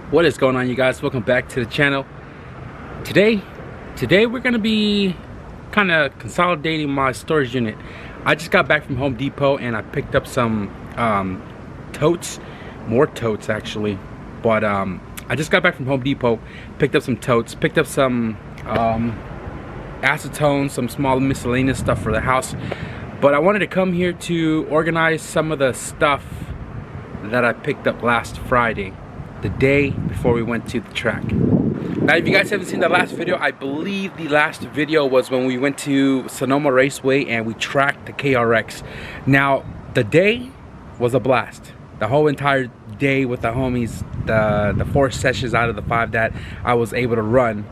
What is going on, you guys? Welcome back to the channel. Today we're gonna be kind of consolidating my storage unit. I just got back from Home Depot and I picked up some totes, more totes actually, but I just got back from Home Depot, picked up some totes, picked up some acetone, some small miscellaneous stuff for the house. But I wanted to come here to organize some of the stuff that I picked up last Friday, the day before we went to the track. Now, if you guys haven't seen the last video, I believe the last video was when we went to Sonoma Raceway and we tracked the KRX. Now, the day was a blast. The whole entire day with the homies, the 4 sessions out of the 5 that I was able to run,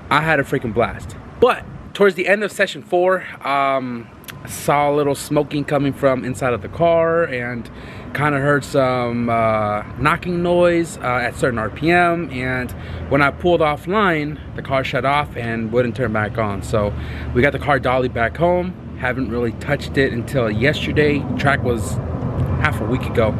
I had a freaking blast. But towards the end of session 4, I saw a little smoking coming from inside of the car and kind of heard some knocking noise at certain RPM, and when I pulled offline, the car shut off and wouldn't turn back on. So we got the car dolly back home. Haven't really touched it until yesterday. Track was half a week ago,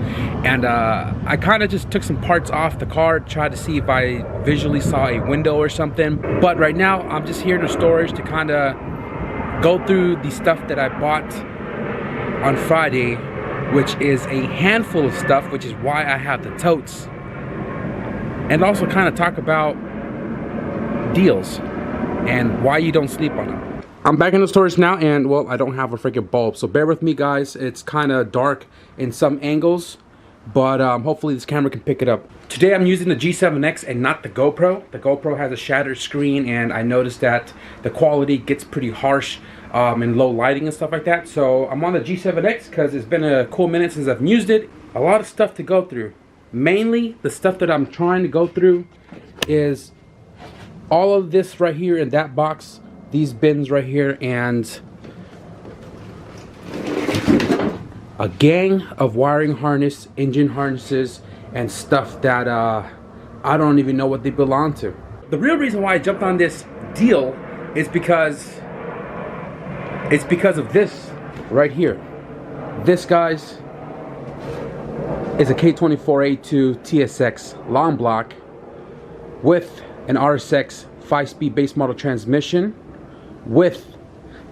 and I kind of just took some parts off the car, tried to see if I visually saw a window or something. But right now I'm just here in the storage to kind of go through the stuff that I bought on Friday, which is a handful of stuff, which is why I have the totes, and also kind of talk about deals and why you don't sleep on them. I'm back in the storage now, and well, I don't have a freaking bulb, so bear with me, guys. It's kind of dark in some angles, but hopefully this camera can pick it up. Today I'm using the G7X and not the GoPro. The GoPro has a shattered screen, and I noticed that the quality gets pretty harsh in low lighting and stuff like that. So I'm on the G7X because it's been a cool minute since I've used it. A lot of stuff to go through. Mainly the stuff that I'm trying to go through is all of this right here in that box, these bins right here, and a gang of wiring harness, engine harnesses, and stuff that I don't even know what they belong to. The real reason why I jumped on this deal is because of this right here. This, guys, is a K24A2 TSX long block with an RSX 5-speed base model transmission with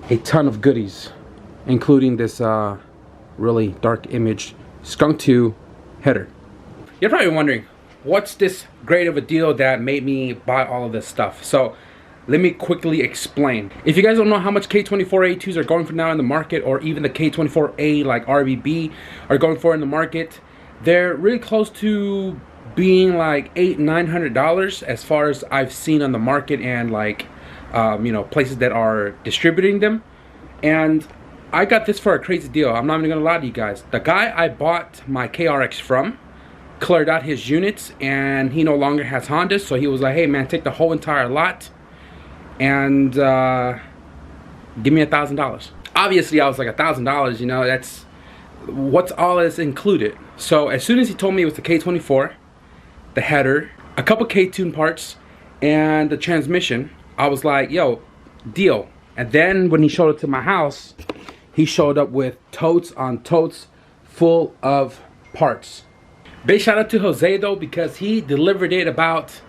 a ton of goodies, including this really dark image Skunk 2 header. You're probably wondering, what's this great of a deal that made me buy all of this stuff? So let me quickly explain. If you guys don't know how much K24A2s are going for now in the market, or even the K24A like RBB are going for in the market, they're really close to being like $800–900 as far as I've seen on the market, and like you know, places that are distributing them. And I got this for a crazy deal. I'm not even gonna lie to you guys. The guy I bought my KRX from cleared out his units, and he no longer has Hondas, so he was like, hey man, take the whole entire lot and give me $1,000. Obviously I was like, $1,000, you know, that's what's all is included. So as soon as he told me it was the K24, the header, a couple K-tune parts, and the transmission, I was like, yo, deal. And then when he showed it to my house, he showed up with totes on totes full of parts. Big shout out to Jose though, because he delivered it about,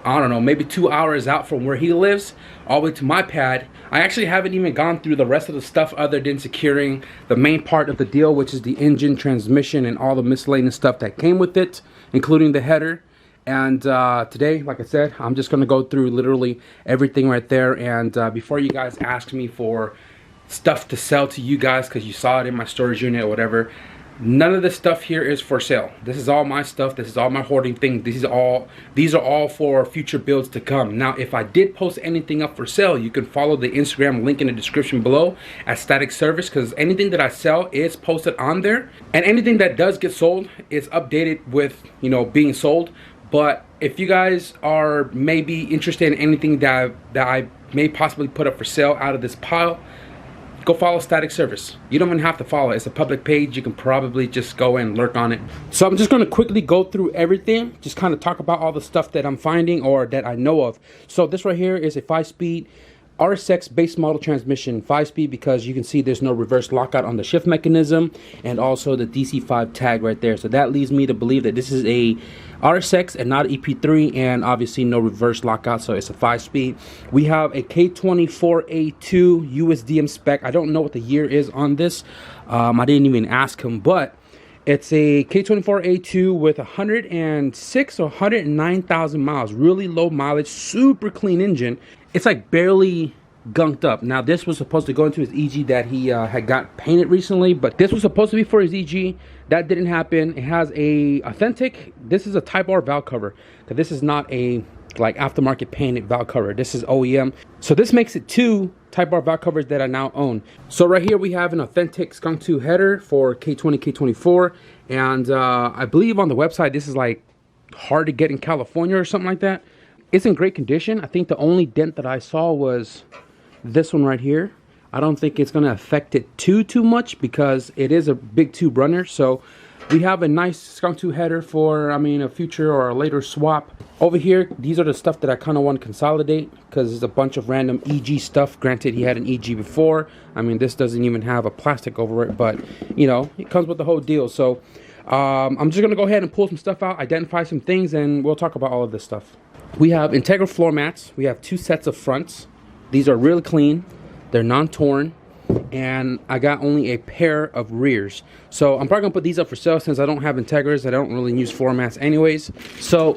I don't know, maybe 2 hours out from where he lives, all the way to my pad. I actually haven't even gone through the rest of the stuff other than securing the main part of the deal, which is the engine, transmission, and all the miscellaneous stuff that came with it, including the header. And today, like I said, I'm just gonna go through literally everything right there. And before you guys ask me for stuff to sell to you guys because you saw it in my storage unit or whatever, none of this stuff here is for sale. This is all my stuff. This is all my hoarding thing. These are all for future builds to come. Now, if I did post anything up for sale, you can follow the Instagram link in the description below at Static Service, because anything that I sell is posted on there, and anything that does get sold is updated with, you know, being sold. But if you guys are maybe interested in anything that I may possibly put up for sale out of this pile, go follow Static Service. You don't even have to follow. It's a public page. You can probably just go and lurk on it. So I'm just going to quickly go through everything, just kind of talk about all the stuff that I'm finding or that I know of. So this right here is a 5-speed RSX base model transmission 5-speed, because you can see there's no reverse lockout on the shift mechanism, and also the DC5 tag right there. So that leads me to believe that this is a RSX and not EP3, and obviously no reverse lockout, so it's a 5-speed. We have a K24A2 USDM spec. I don't know what the year is on this. I didn't even ask him, but it's a K24A2 with 106 or 109,000 miles. Really low mileage, super clean engine. It's like barely gunked up. Now this was supposed to go into his EG that he had got painted recently, but this was supposed to be for his EG. That didn't happen. It has a authentic, this is a Type R valve cover, because this is not a like aftermarket painted valve cover. This is OEM. So this makes it 2 Type R valve covers that I now own. So right here we have an authentic Skunk 2 header for K20, K24, and I believe on the website this is like hard to get in California or something like that. It's in great condition. I think the only dent that I saw was this one right here. I don't think it's going to affect it too much, because it is a big tube runner. So we have a nice Skunk 2 header for, I mean, a future or a later swap. Over here, these are the stuff that I kind of want to consolidate, because there's a bunch of random EG stuff. Granted, he had an EG before. I mean, this doesn't even have a plastic over it, but you know, it comes with the whole deal. So I'm just going to go ahead and pull some stuff out, identify some things, and we'll talk about all of this stuff. We have Integra floor mats. We have 2 sets of fronts. These are really clean. They're non-torn. And I got only a pair of rears. So I'm probably going to put these up for sale, since I don't have Integras. I don't really use floor mats anyways. So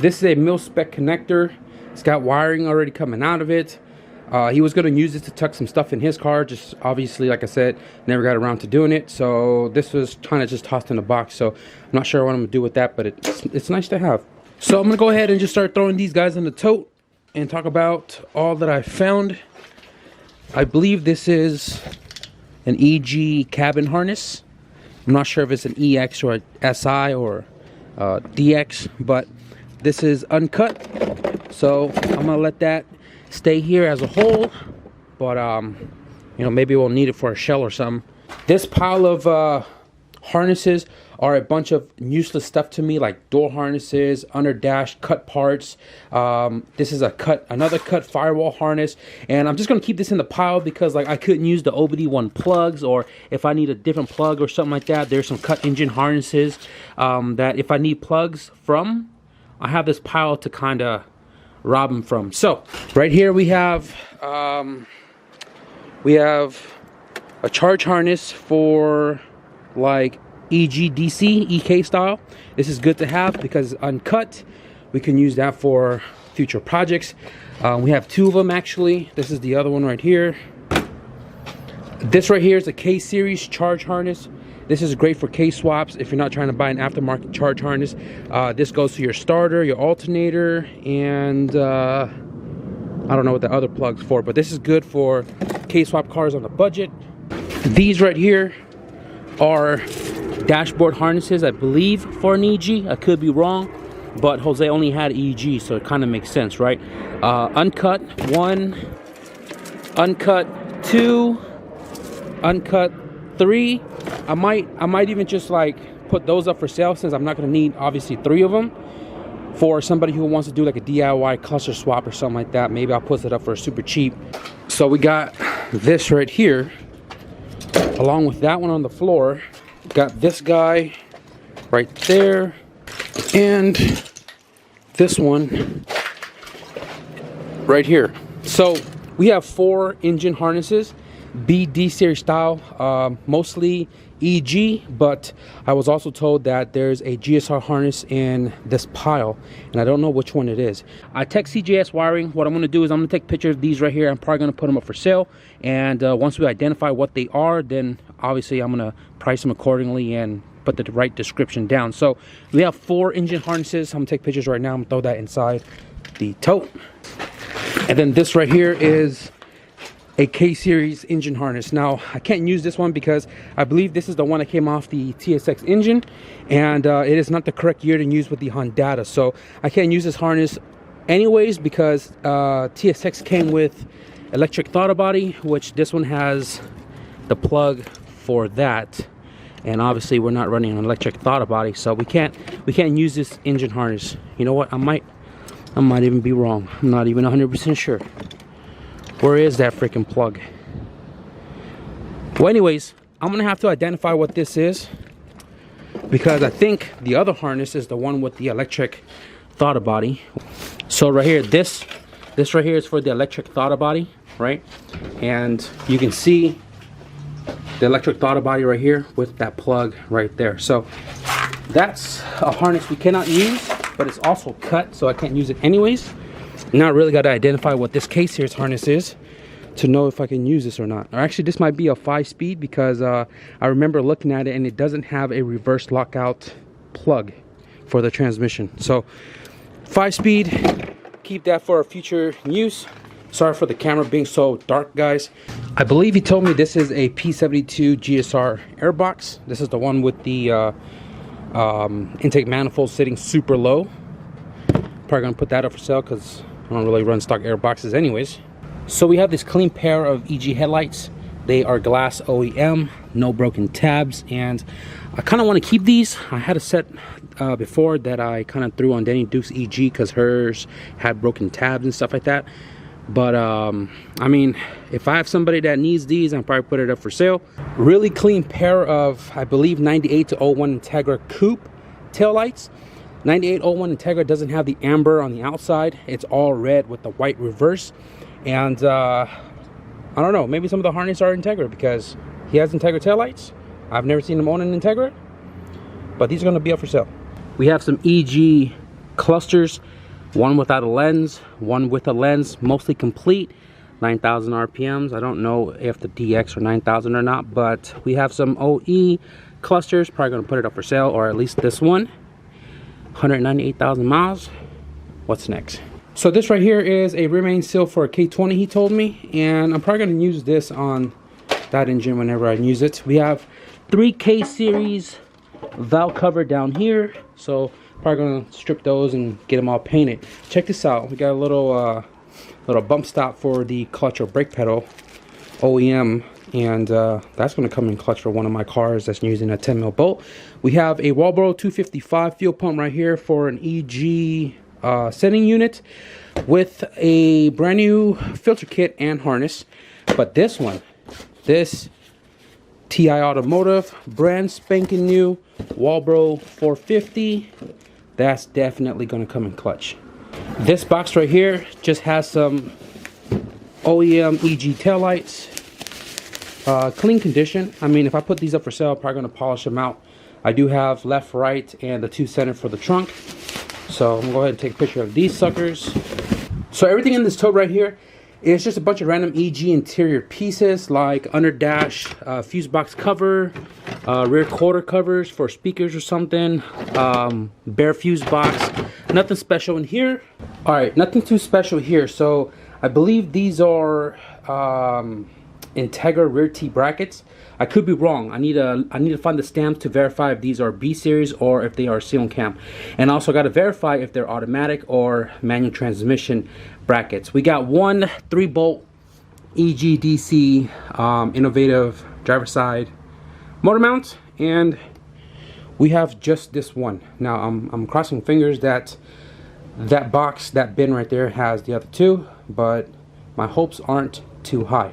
this is a mil-spec connector. It's got wiring already coming out of it. He was going to use it to tuck some stuff in his car. Just obviously, like I said, never got around to doing it. So this was kind of just tossed in the box. So I'm not sure what I'm going to do with that, but it's nice to have. So I'm going to go ahead and just start throwing these guys in the tote and talk about all that I found. I believe this is an EG cabin harness. I'm not sure if it's an EX or a SI or DX, but this is uncut. So I'm going to let that stay here as a whole. But, you know, maybe we'll need it for a shell or something. This pile of harnesses are a bunch of useless stuff to me, like door harnesses, under dash, cut parts. This is another cut firewall harness, and I'm just gonna keep this in the pile, because like I couldn't use the OBD1 plugs, or if I need a different plug or something like that, there's some cut engine harnesses that if I need plugs from, I have this pile to kind of rob them from. So right here we have a charge harness for like EG DC EK style. This is good to have because it's uncut. We can use that for future projects. We have 2 of them actually. This is the other one right here. This right here is a K series charge harness. This is great for K swaps if you're not trying to buy an aftermarket charge harness. This goes to your starter, your alternator, and I don't know what the other plug's for, but this is good for K swap cars on the budget. These right here are dashboard harnesses, I believe, for an EG. I could be wrong, but Jose only had EG, so it kind of makes sense, right? Uncut 1, uncut 2, uncut 3. I might even just like put those up for sale, since I'm not going to need obviously 3 of them. For somebody who wants to do like a DIY cluster swap or something like that, maybe I'll put it up for super cheap. So we got this right here, along with that one on the floor. Got this guy right there, and this one right here. So we have 4 engine harnesses, BD series style, mostly EG, but I was also told that there's a GSR harness in this pile, and I don't know which one it is. I text CJS Wiring. What I'm going to do is I'm going to take pictures of these right here. I'm probably going to put them up for sale, and once we identify what they are, then obviously I'm going to price them accordingly and put the right description down. So we have 4 engine harnesses. I'm going to take pictures right now. I'm going to throw that inside the tote. And then this right here is a K-Series engine harness. Now, I can't use this one because I believe this is the one that came off the TSX engine, and it is not the correct year to use with the Honda. So I can't use this harness anyways, because TSX came with electric throttle body, which this one has the plug for that, and obviously we're not running an electric throttle body, so we can't use this engine harness. You know what, I might even be wrong. I'm not even 100% sure. Where is that freaking plug? Well, anyways, I'm gonna have to identify what this is, because I think the other harness is the one with the electric throttle body. So right here, this right here is for the electric throttle body, right? And you can see the electric throttle body right here with that plug right there. So that's a harness we cannot use, but it's also cut, so I can't use it anyways. Now I really got to identify what this K-Series harness is to know if I can use this or not. Or actually, this might be a 5-speed, because I remember looking at it and it doesn't have a reverse lockout plug for the transmission. So 5-speed, keep that for a future use. Sorry for the camera being so dark, guys. I believe he told me this is a P72 GSR airbox. This is the one with the intake manifold sitting super low. Probably gonna put that up for sale because I don't really run stock airboxes anyways. So we have this clean pair of EG headlights. They are glass OEM, no broken tabs, and I kind of want to keep these. I had a set before that I kind of threw on Danny Duke's EG because hers had broken tabs and stuff like that. But I mean, if I have somebody that needs these, I'll probably put it up for sale. Really clean pair of, I believe, 98 to 01 Integra Coupe taillights. 9801 Integra doesn't have the amber on the outside. It's all red with the white reverse. And I don't know, maybe some of the harness are Integra because he has Integra taillights. I've never seen him own an Integra, but these are going to be up for sale. We have some EG clusters, one without a lens, one with a lens, mostly complete, 9,000 RPMs. I don't know if the DX are 9,000 or not, but we have some OE clusters. Probably going to put it up for sale, or at least this one. 198,000 miles. What's next? So this right here is a rear main seal for a K20, he told me, and I'm probably going to use this on that engine whenever I use it. We have 3 K-Series valve cover down here, so probably going to strip those and get them all painted. Check this out. We got a little bump stop for the clutch or brake pedal OEM, and that's going to come in clutch for one of my cars that's using a 10mm bolt. We have a Walbro 255 fuel pump right here for an EG setting unit with a brand new filter kit and harness. But this one, this TI Automotive brand spanking new Walbro 450, that's definitely going to come in clutch. This box right here just has some OEM EG taillights, clean condition. I mean, if I put these up for sale, I'm probably going to polish them out. I do have left, right, and the 2 center for the trunk. So I'm going to go ahead and take a picture of these suckers. So everything in this tote right here is just a bunch of random EG interior pieces, like under dash, fuse box cover, rear quarter covers for speakers or something, bare fuse box. Nothing special in here. All right, nothing too special here. So I believe these are Integra rear T brackets. I could be wrong. I need to find the stamps to verify if these are B series or if they are seal cam, and also got to verify if they're automatic or manual transmission brackets. We got one 3-bolt EG DC innovative driver side motor mount, and we have just this one. Now I'm crossing fingers that that box, that bin right there, has the other 2, but my hopes aren't too high.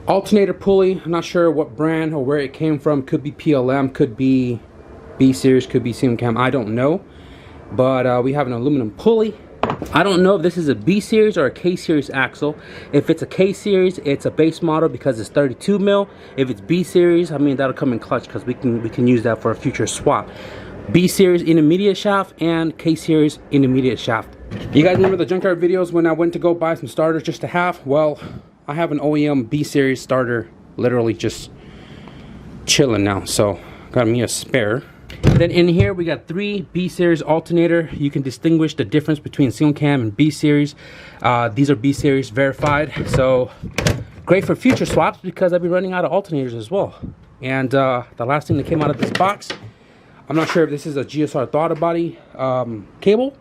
Alternator pulley, I'm not sure what brand or where it came from. Could be PLM, could be B series, could be seal cam, I don't know. But we have an aluminum pulley. I don't know if this is a B series or a K series axle. If it's a K series, it's a base model because it's 32mm. If it's B series, I mean, that'll come in clutch because we can use that for a future swap. B series intermediate shaft and K series intermediate shaft. You guys remember the junkyard videos when I went to go buy some starters just to have? Well, I have an OEM B series starter literally just chilling now, so got me a spare. Then in here we got 3 B series alternator. You can distinguish the difference between seal cam and B series. These are B series verified, so great for future swaps because I've been running out of alternators as well. And the last thing that came out of this box, I'm not sure if this is a GSR throttle body cable,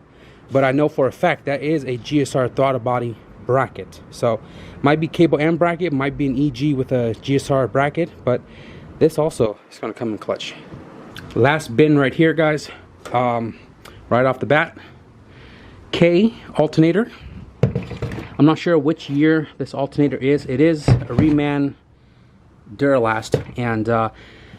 but I know for a fact that is a GSR throttle body bracket. So might be cable and bracket, might be an EG with a GSR bracket, but this also is going to come in clutch. Last bin right here, guys, right off the bat, K alternator. I'm not sure which year this alternator is. It is a reman Duralast, and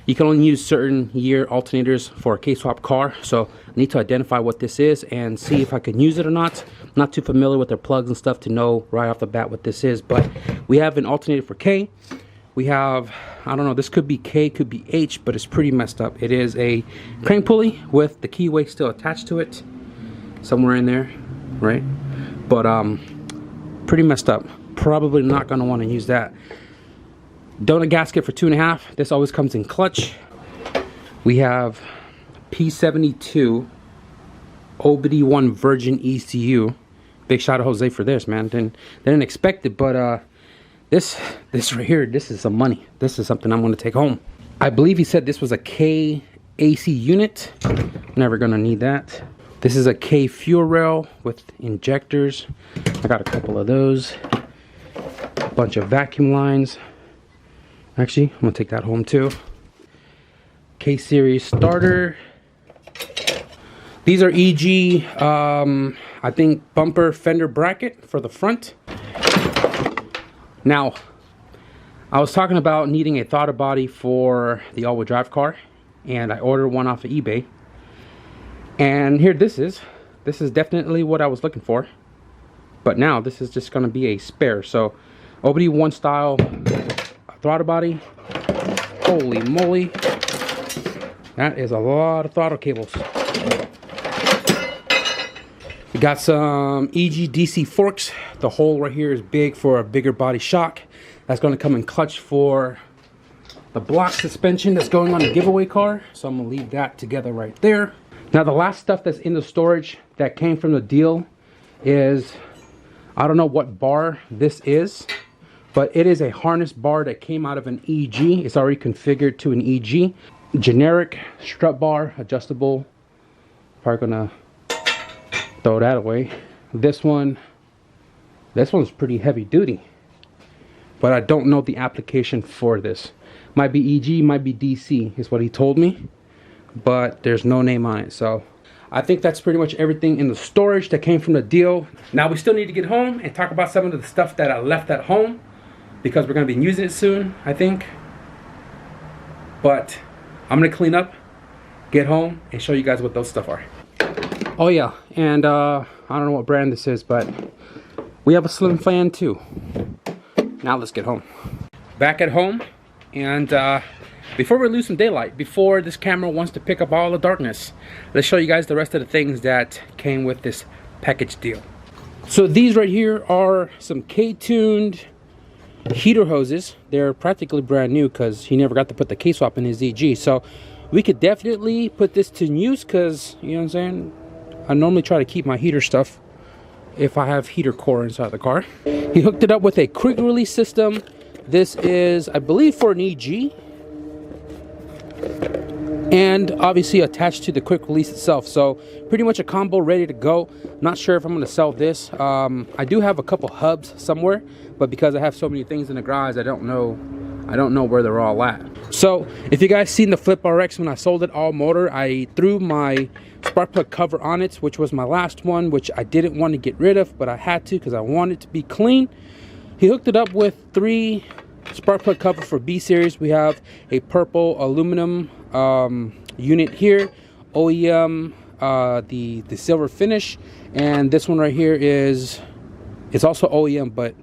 you can only use certain year alternators for a K-swap car, so I need to identify what this is and see if I can use it or not. I'm not too familiar with their plugs and stuff to know right off the bat what this is, but we have an alternator for K. We have, I don't know, this could be K, could be H, but it's pretty messed up. It is a crank pulley with the keyway still attached to it, somewhere in there, right? But pretty messed up. Probably not going to want to use that. Donut gasket for 2.5. This always comes in clutch. We have P72 OBD1 Virgin ECU. Big shout out to Jose for this, man. Didn't expect it, but this right here, this is some money. This is something I'm going to take home. I believe he said this was a K AC unit. Never going to need that. This is a K fuel rail with injectors. I got a couple of those. A bunch of vacuum lines. Actually, I'm gonna take that home too. K series starter. These are EG, I think bumper fender bracket for the front. Now, I was talking about needing a throttle body for the all-wheel drive car, and I ordered one off of eBay. And here this is. This is definitely what I was looking for. But now this is just gonna be a spare. So OBD1 style throttle body. Holy moly, that is a lot of throttle cables. We got some EG DC forks. The hole right here is big for a bigger body shock. That's going to come in clutch for the block suspension that's going on the giveaway car, so I'm going to leave that together right there. Now the last stuff that's in the storage that came from the deal is, I don't know what bar this is, but it is a harness bar that came out of an EG. It's already configured to an EG. Generic strut bar, adjustable. Probably gonna throw that away. This one's pretty heavy duty, but I don't know the application for this. Might be EG, might be DC, is what he told me, but there's no name on it. So I think that's pretty much everything in the storage that came from the deal. Now we still need to get home and talk about some of the stuff that I left at home, because we're going to be using it soon, I think. But I'm going to clean up, get home, and show you guys what those stuff are. Oh yeah, and I don't know what brand this is, but we have a slim fan too. Now let's get home. Back at home, and before we lose some daylight, before this camera wants to pick up all the darkness, let's show you guys the rest of the things that came with this package deal. So these right here are some K-tuned heater hoses. They're practically brand new because he never got to put the K-swap in his EG. So we could definitely put this to use, because, you know what I'm saying, I normally try to keep my heater stuff if I have heater core inside the car. He hooked it up with a quick release system. This is, I believe, for an EG, and obviously attached to the quick release itself. So pretty much a combo ready to go. Not sure if I'm going to sell this. I do have a couple hubs somewhere, but because I have so many things in the garage, I don't know where they're all at. So if you guys seen the Flip RX when I sold it all motor, I threw my spark plug cover on it, which was my last one, which I didn't want to get rid of, but I had to because I wanted it to be clean. He hooked it up with 3 spark plug cover for B series. We have a purple aluminum unit here, OEM, the silver finish, and this one right here it's also OEM, but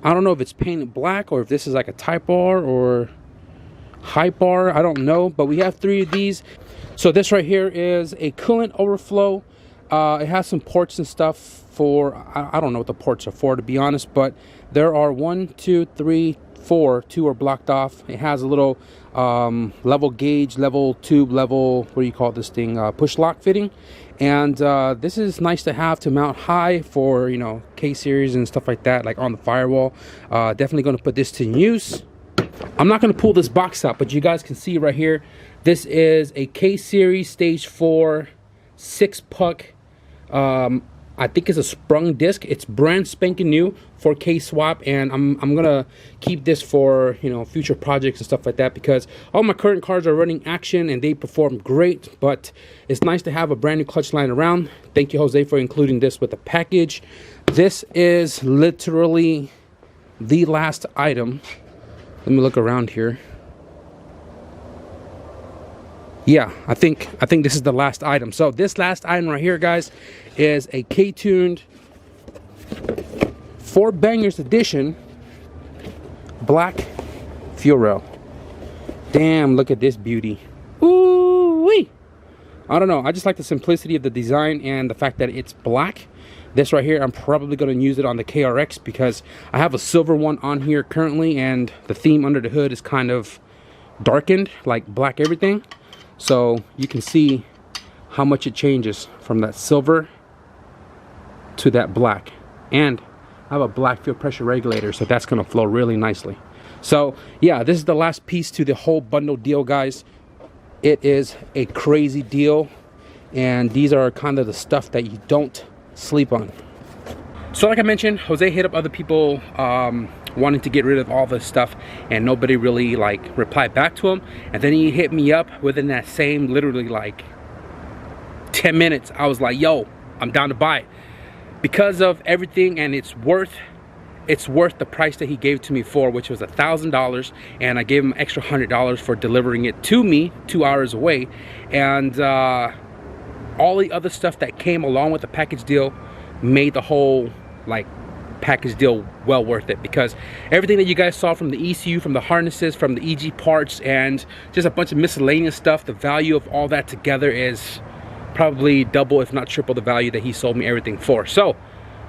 I don't know if it's painted black or if this is like a Type R or Hype R, I don't know, but we have 3 of these. So this right here is a Coolant Overflow. It has some ports and stuff for, I don't know what the ports are for, to be honest, but there are 1, 2, 3, 4. 2 are blocked off. It has a little level gauge, level tube, level, what do you call this thing, push lock fitting. And this is nice to have to mount high for, you know, K series and stuff like that, like on the firewall. Definitely going to put this to use. I'm not going to pull this box out, but you guys can see right here, this is a K series stage 4 6-puck I think it's a sprung disc. It's brand spanking new, 4K swap, and I'm gonna keep this for, you know, future projects and stuff like that, because all my current cars are running action and they perform great. But it's nice to have a brand new clutch line around. Thank you, Jose, for including this with the package. This is literally the last item. Let me look around here. Yeah, I think this is the last item. So this last item right here, guys, is a K-tuned 4 Bangers edition black fuel rail. Damn, look at this beauty. Ooh-wee. I don't know, I just like the simplicity of the design and the fact that it's black. This right here, I'm probably going to use it on the KRX because I have a silver one on here currently, and the theme under the hood is kind of darkened, like black everything. So you can see how much it changes from that silver to that black. And I have a black fuel pressure regulator, so that's going to flow really nicely. So yeah, this is the last piece to the whole bundle deal, guys. It is a crazy deal, and these are kind of the stuff that you don't sleep on. So like I mentioned, Jose hit up other people wanting to get rid of all this stuff, and nobody really like replied back to him. And then he hit me up within that same literally like 10 minutes. I was like, yo, I'm down to buy it because of everything, and it's worth the price that he gave to me for, which was $1,000, and I gave him extra $100 for delivering it to me 2 hours away. And all the other stuff that came along with the package deal made the whole like package deal well worth it, because everything that you guys saw, from the ECU, from the harnesses, from the EG parts, and just a bunch of miscellaneous stuff, the value of all that together is probably double if not triple the value that he sold me everything for. So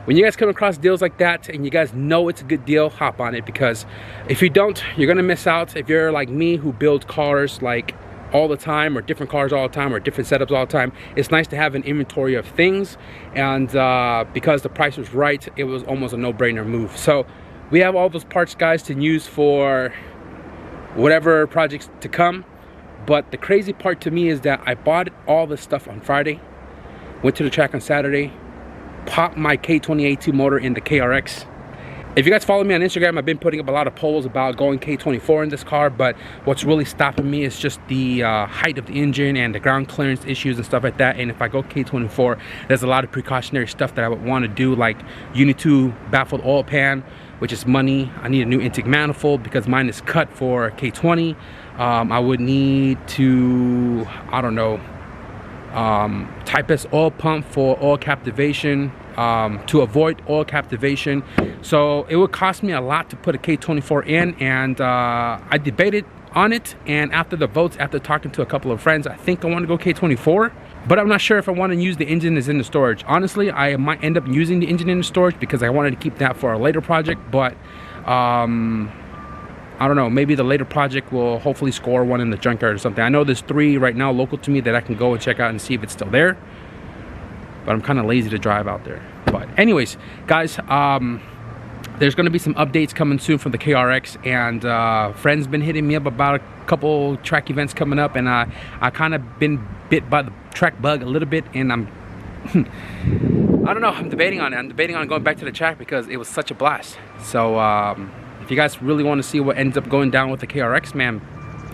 when you guys come across deals like that and you guys know it's a good deal, hop on it, because if you don't, you're gonna miss out. If you're like me, who builds cars like all the time, or different cars all the time, or different setups all the time, it's nice to have an inventory of things. And because the price was right, it was almost a no-brainer move. So we have all those parts, guys, to use for whatever projects to come. But the crazy part to me is that I bought all this stuff on Friday, went to the track on Saturday, popped my K24A2 motor in the KRX. If you guys follow me on Instagram, I've been putting up a lot of polls about going K24 in this car, but what's really stopping me is just the height of the engine and the ground clearance issues and stuff like that. And if I go K24, there's a lot of precautionary stuff that I would want to do, like Unit 2 baffled oil pan, which is money. I need a new intake manifold because mine is cut for K20. I would need to, I don't know, Type S oil pump for oil captivation, to avoid oil captivation. So it would cost me a lot to put a K24 in, and I debated on it, and after the votes, after talking to a couple of friends, I think I want to go K24, but I'm not sure if I want to use the engine as in the storage. Honestly, I might end up using the engine in the storage because I wanted to keep that for a later project, but I don't know, maybe the later project will hopefully score one in the junkyard or something. I know there's 3 right now local to me that I can go and check out and see if it's still there, but I'm kind of lazy to drive out there. But anyways, guys, there's going to be some updates coming soon from the KRX, and friends been hitting me up about a couple track events coming up, and I kind of been bit by the track bug a little bit, and I'm I don't know, I'm debating on it. I'm debating on going back to the track because it was such a blast. So if you guys really want to see what ends up going down with the KRX, man,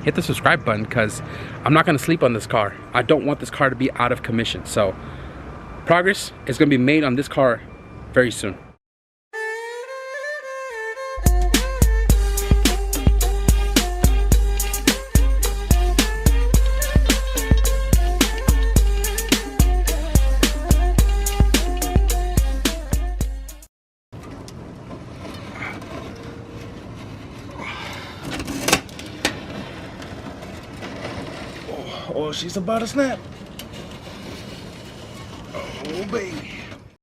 hit the subscribe button, because I'm not going to sleep on this car. I don't want this car to be out of commission. So progress is going to be made on this car very soon. Oh, she's about to snap. Oh, baby.